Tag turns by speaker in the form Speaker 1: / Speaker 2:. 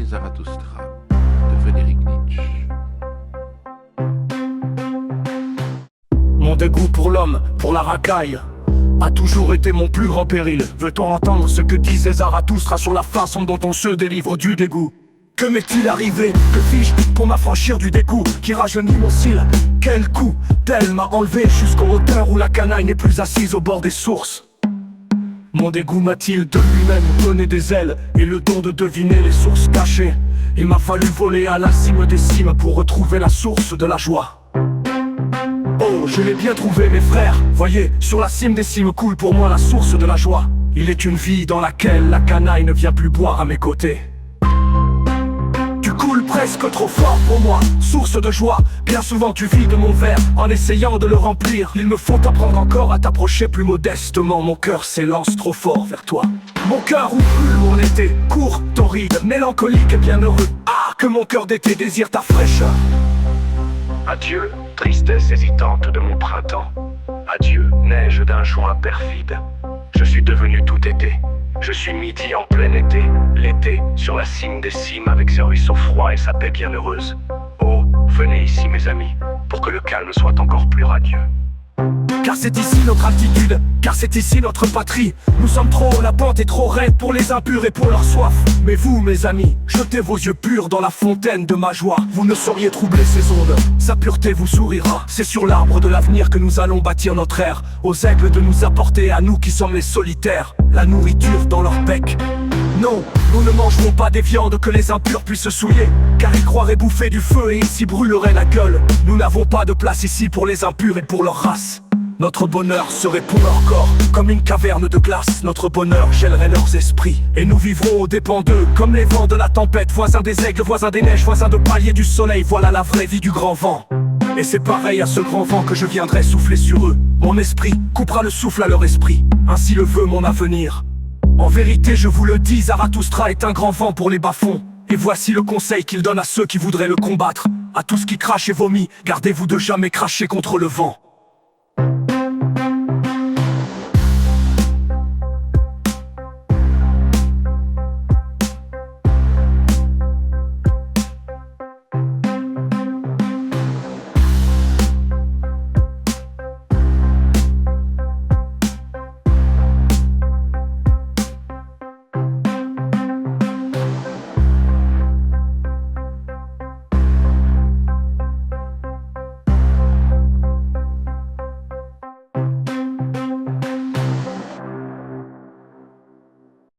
Speaker 1: Zarathustra de Frédéric Nietzsche.
Speaker 2: Mon dégoût pour l'homme, pour la racaille, a toujours été mon plus grand péril. Veut-on entendre ce que disait Zarathustra sur la façon dont on se délivre du dégoût? Que m'est-il arrivé? Que fis-je pour m'affranchir du dégoût qui rajeunit mon cil? Quel coup tel m'a enlevé jusqu'aux hauteurs où la canaille n'est plus assise au bord des sources? Mon dégoût m'a-t-il de lui-même donné des ailes et le don de deviner les sources cachées? Il m'a fallu voler à la cime des cimes pour retrouver la source de la joie. Oh, je l'ai bien trouvé mes frères. Voyez, sur la cime des cimes coule pour moi la source de la joie. Il est une vie dans laquelle la canaille ne vient plus boire à mes côtés. Tu coules presque trop fort pour moi, source de joie. Bien souvent tu vides mon verre en essayant de le remplir. Il me faut apprendre encore à t'approcher plus modestement. Mon cœur s'élance trop fort vers toi. Mon cœur où brûle mon été, court, torride, mélancolique et bien heureux. Ah, que mon cœur d'été désire ta fraîcheur. Adieu, tristesse hésitante de mon printemps. Adieu, neige d'un juin perfide. Je suis devenu tout été. Je suis midi en plein été. L'été, sur la cime des cimes, avec ses ruisseaux froids et sa paix bienheureuse. Oh, venez ici mes amis, pour que le calme soit encore plus radieux. Car c'est ici notre altitude, car c'est ici notre patrie. Nous sommes trop haut, la pente est trop raide pour les impurs et pour leur soif. Mais vous mes amis, jetez vos yeux purs dans la fontaine de ma joie. Vous ne sauriez troubler ces ondes, sa pureté vous sourira. C'est sur l'arbre de l'avenir que nous allons bâtir notre ère. Aux aigles de nous apporter à nous qui sommes les solitaires la nourriture dans leur bec. Non, nous ne mangerons pas des viandes que les impurs puissent se souiller, car ils croiraient bouffer du feu et ils s'y brûleraient la gueule. Nous n'avons pas de place ici pour les impurs et pour leur race. Notre bonheur serait pour leur corps comme une caverne de glace. Notre bonheur gèlerait leurs esprits et nous vivrons aux dépens d'eux, comme les vents de la tempête, voisins des aigles, voisins des neiges, voisins de paliers du soleil. Voilà la vraie vie du grand vent. Et c'est pareil à ce grand vent que je viendrai souffler sur eux. Mon esprit coupera le souffle à leur esprit, ainsi le veut mon avenir. En vérité je vous le dis, Zarathustra est un grand vent pour les bas-fonds. Et voici le conseil qu'il donne à ceux qui voudraient le combattre. À tous qui crachent et vomissent, gardez-vous de jamais cracher contre le vent.